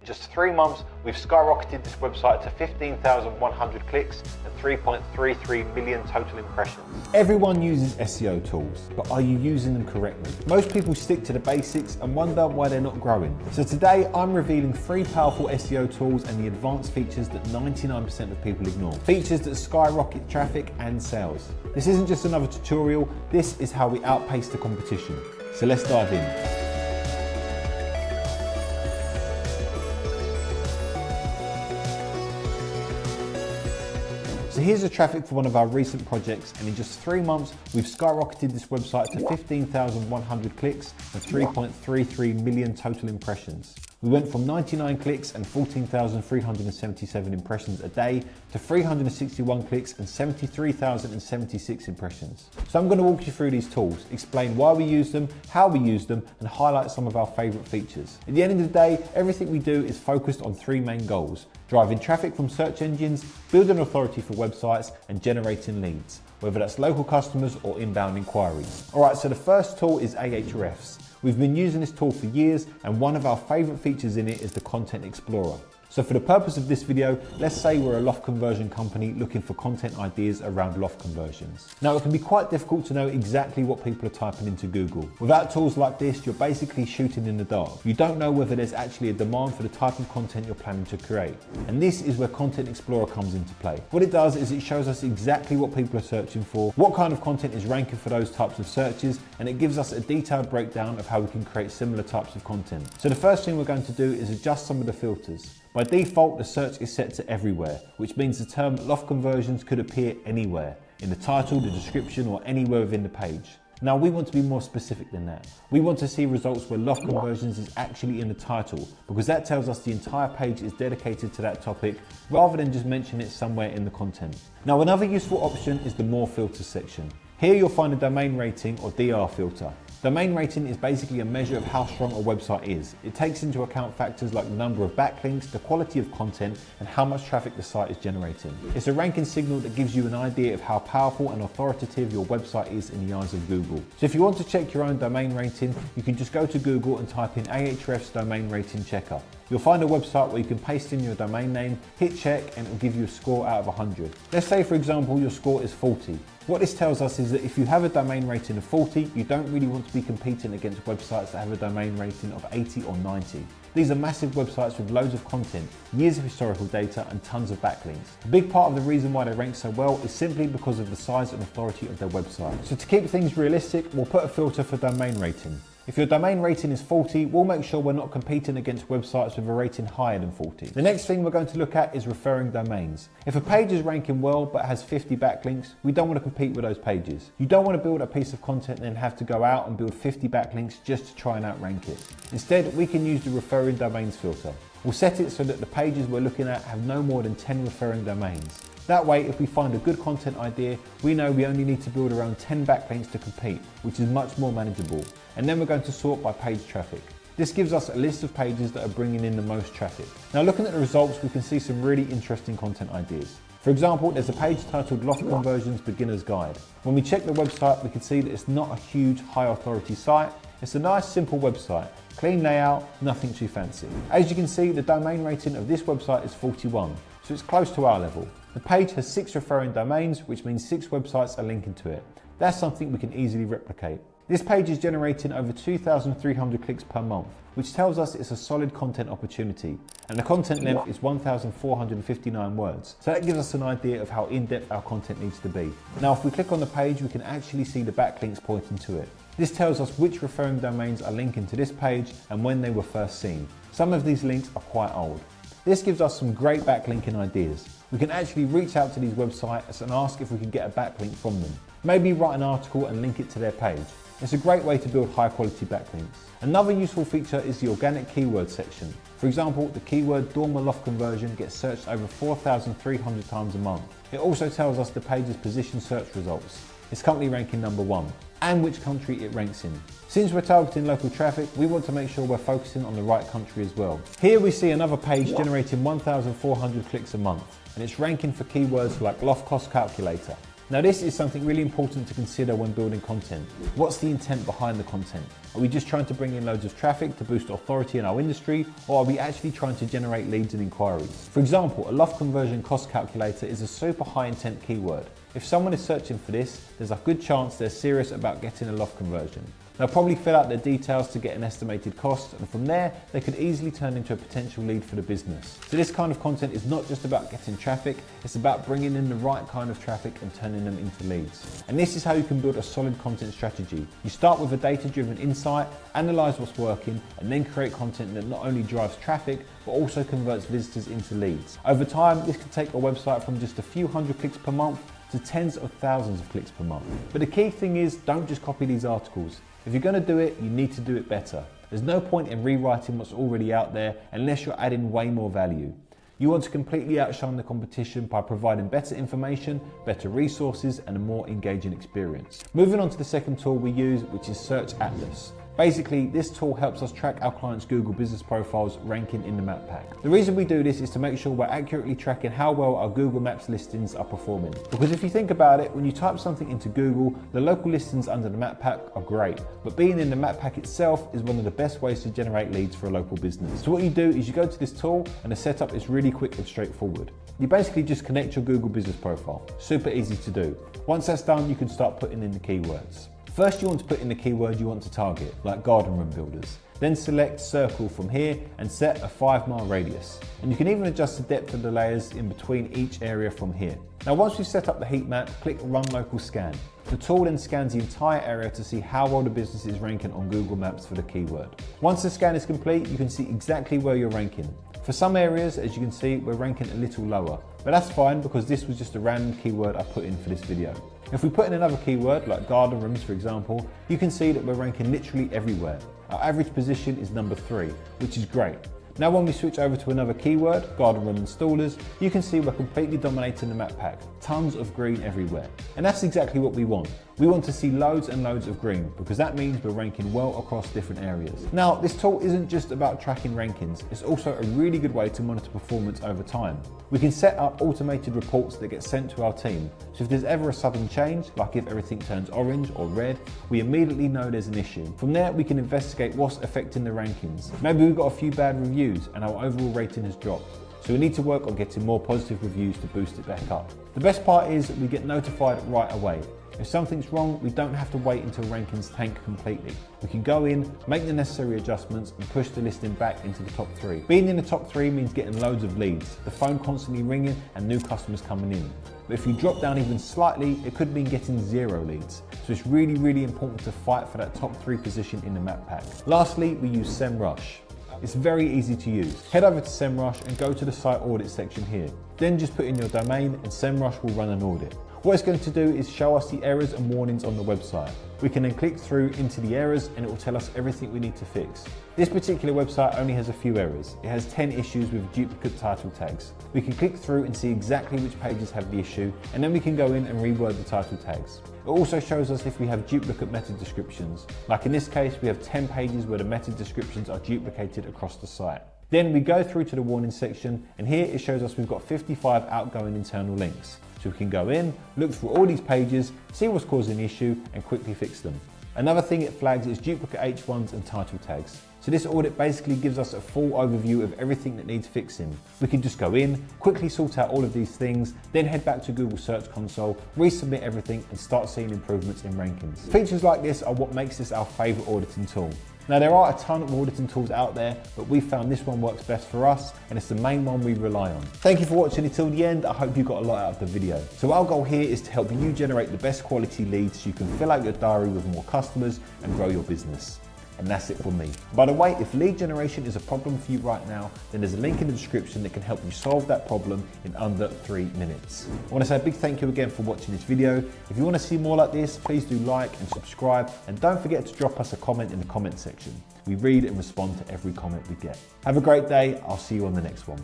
just 3 months, we've skyrocketed this website to 15,100 clicks and 3.33 million total impressions. Everyone uses SEO tools, but are you using them correctly? Most people stick to the basics and wonder why they're not growing. So today I'm revealing 3 powerful SEO tools and the advanced features that 99% of people ignore. Features that skyrocket traffic and sales. This isn't just another tutorial, this is how we outpace the competition. So let's dive in. So here's the traffic for one of our recent projects, and in just 3 months, we've skyrocketed this website to 15,100 clicks and 3.33 million total impressions. We went from 99 clicks and 14,377 impressions a day to 361 clicks and 73,076 impressions. So I'm going to walk you through these tools, explain why we use them, how we use them, and highlight some of our favorite features. At the end of the day, everything we do is focused on 3 main goals: driving traffic from search engines, building authority for websites, and generating leads, whether that's local customers or inbound inquiries. All right, so the first tool is Ahrefs. We've been using this tool for years, and one of our favorite features in it is the Content Explorer. So for the purpose of this video, let's say we're a loft conversion company looking for content ideas around loft conversions. Now, it can be quite difficult to know exactly what people are typing into Google. Without tools like this, you're basically shooting in the dark. You don't know whether there's actually a demand for the type of content you're planning to create. And this is where Content Explorer comes into play. What it does is it shows us exactly what people are searching for, what kind of content is ranking for those types of searches, and it gives us a detailed breakdown of how we can create similar types of content. So the first thing we're going to do is adjust some of the filters. By default, the search is set to everywhere, which means the term loft conversions could appear anywhere, in the title, the description, or anywhere within the page. Now, we want to be more specific than that. We want to see results where loft conversions is actually in the title, because that tells us the entire page is dedicated to that topic, rather than just mention it somewhere in the content. Now, another useful option is the More Filters section. Here you'll find a domain rating or DR filter. Domain rating is basically a measure of how strong a website is. It takes into account factors like the number of backlinks, the quality of content, and how much traffic the site is generating. It's a ranking signal that gives you an idea of how powerful and authoritative your website is in the eyes of Google. So if you want to check your own domain rating, you can just go to Google and type in Ahrefs domain rating checker. You'll find a website where you can paste in your domain name, hit check, and it will give you a score out of 100. Let's say, for example, your score is 40. What this tells us is that if you have a domain rating of 40, you don't really want to be competing against websites that have a domain rating of 80 or 90. These are massive websites with loads of content, years of historical data, and tons of backlinks. A big part of the reason why they rank so well is simply because of the size and authority of their website. So to keep things realistic, we'll put a filter for domain rating. If your domain rating is 40, we'll make sure we're not competing against websites with a rating higher than 40. The next thing we're going to look at is referring domains. If a page is ranking well but has 50 backlinks, we don't want to compete with those pages. You don't want to build a piece of content and then have to go out and build 50 backlinks just to try and outrank it. Instead, we can use the referring domains filter. We'll set it so that the pages we're looking at have no more than 10 referring domains. That way, if we find a good content idea, we know we only need to build around 10 backlinks to compete, which is much more manageable. And then we're going to sort by page traffic. This gives us a list of pages that are bringing in the most traffic. Now, looking at the results, we can see some really interesting content ideas. For example, there's a page titled Loft Conversions Beginner's Guide. When we check the website, we can see that it's not a huge, high authority site. It's a nice, simple website. Clean layout, nothing too fancy. As you can see, the domain rating of this website is 41, so it's close to our level. The page has 6 referring domains, which means 6 websites are linking to it. That's something we can easily replicate. This page is generating over 2,300 clicks per month, which tells us it's a solid content opportunity. And the content length is 1,459 words. So that gives us an idea of how in-depth our content needs to be. Now, if we click on the page, we can actually see the backlinks pointing to it. This tells us which referring domains are linking to this page and when they were first seen. Some of these links are quite old. This gives us some great backlinking ideas. We can actually reach out to these websites and ask if we can get a backlink from them. Maybe write an article and link it to their page. It's a great way to build high quality backlinks. Another useful feature is the organic keyword section. For example, the keyword dormer loft conversion gets searched over 4,300 times a month. It also tells us the page's position search results. It's currently ranking number 1, and which country it ranks in. Since we're targeting local traffic, we want to make sure we're focusing on the right country as well. Here we see another page generating 1,400 clicks a month, and it's ranking for keywords like loft cost calculator. Now this is something really important to consider when building content. What's the intent behind the content? Are we just trying to bring in loads of traffic to boost authority in our industry, or are we actually trying to generate leads and inquiries? For example, a loft conversion cost calculator is a super high intent keyword. If someone is searching for this, there's a good chance they're serious about getting a loft conversion. They'll probably fill out their details to get an estimated cost, and from there, they could easily turn into a potential lead for the business. So this kind of content is not just about getting traffic, it's about bringing in the right kind of traffic and turning them into leads. And this is how you can build a solid content strategy. You start with a data-driven insight, analyze what's working, and then create content that not only drives traffic, but also converts visitors into leads. Over time, this can take a website from just a few hundred clicks per month to tens of thousands of clicks per month. But the key thing is, don't just copy these articles. If you're going to do it, you need to do it better. There's no point in rewriting what's already out there unless you're adding way more value. You want to completely outshine the competition by providing better information, better resources, and a more engaging experience. Moving on to the second tool we use, which is Search Atlas. Basically, this tool helps us track our clients' Google business profiles ranking in the map pack. The reason we do this is to make sure we're accurately tracking how well our Google Maps listings are performing. Because if you think about it, when you type something into Google, the local listings under the map pack are great, but being in the map pack itself is one of the best ways to generate leads for a local business. So what you do is you go to this tool, and the setup is really quick and straightforward. You basically just connect your Google business profile. Super easy to do. Once that's done, you can start putting in the keywords. First, you want to put in the keyword you want to target, like garden room builders. Then select circle from here and set a 5-mile radius. And you can even adjust the depth of the layers in between each area from here. Now, once we've set up the heat map, click Run Local Scan. The tool then scans the entire area to see how well the business is ranking on Google Maps for the keyword. Once the scan is complete, you can see exactly where you're ranking. For some areas, as you can see, we're ranking a little lower, but that's fine because this was just a random keyword I put in for this video. If we put in another keyword, like garden rooms for example, you can see that we're ranking literally everywhere. Our average position is number 3, which is great. Now when we switch over to another keyword, garden room installers, you can see we're completely dominating the map pack. Tons of green everywhere. And that's exactly what we want. We want to see loads and loads of green because that means we're ranking well across different areas. Now, this tool isn't just about tracking rankings, it's also a really good way to monitor performance over time. We can set up automated reports that get sent to our team. So if there's ever a sudden change, like if everything turns orange or red, we immediately know there's an issue. From there, we can investigate what's affecting the rankings. Maybe we've got a few bad reviews and our overall rating has dropped. So we need to work on getting more positive reviews to boost it back up. The best part is that we get notified right away. If something's wrong, we don't have to wait until rankings tank completely. We can go in, make the necessary adjustments, and push the listing back into the top 3. Being in the top 3 means getting loads of leads, the phone constantly ringing, and new customers coming in. But if you drop down even slightly, it could mean getting 0 leads. So it's really, really important to fight for that top 3 position in the map pack. Lastly, we use SEMRush. It's very easy to use. Head over to SEMRush and go to the site audit section here. Then just put in your domain and SEMRush will run an audit. What it's going to do is show us the errors and warnings on the website. We can then click through into the errors and it will tell us everything we need to fix. This particular website only has a few errors. It has 10 issues with duplicate title tags. We can click through and see exactly which pages have the issue, and then we can go in and reword the title tags. It also shows us if we have duplicate meta descriptions. Like in this case, we have 10 pages where the meta descriptions are duplicated across the site. Then we go through to the warning section, and here it shows us we've got 55 outgoing internal links. So we can go in, look through all these pages, see what's causing the issue, and quickly fix them. Another thing it flags is duplicate H1s and title tags. So this audit basically gives us a full overview of everything that needs fixing. We can just go in, quickly sort out all of these things, then head back to Google Search Console, resubmit everything, and start seeing improvements in rankings. Features like this are what makes this our favorite auditing tool. Now there are a ton of auditing tools out there, but we found this one works best for us, and it's the main one we rely on. Thank you for watching until the end. I hope you got a lot out of the video. So our goal here is to help you generate the best quality leads so you can fill out your diary with more customers and grow your business. And that's it for me. By the way, if lead generation is a problem for you right now, then there's a link in the description that can help you solve that problem in under 3 minutes. I want to say a big thank you again for watching this video. If you want to see more like this, please do like and subscribe, and don't forget to drop us a comment in the comment section. We read and respond to every comment we get. Have a great day. I'll see you on the next one.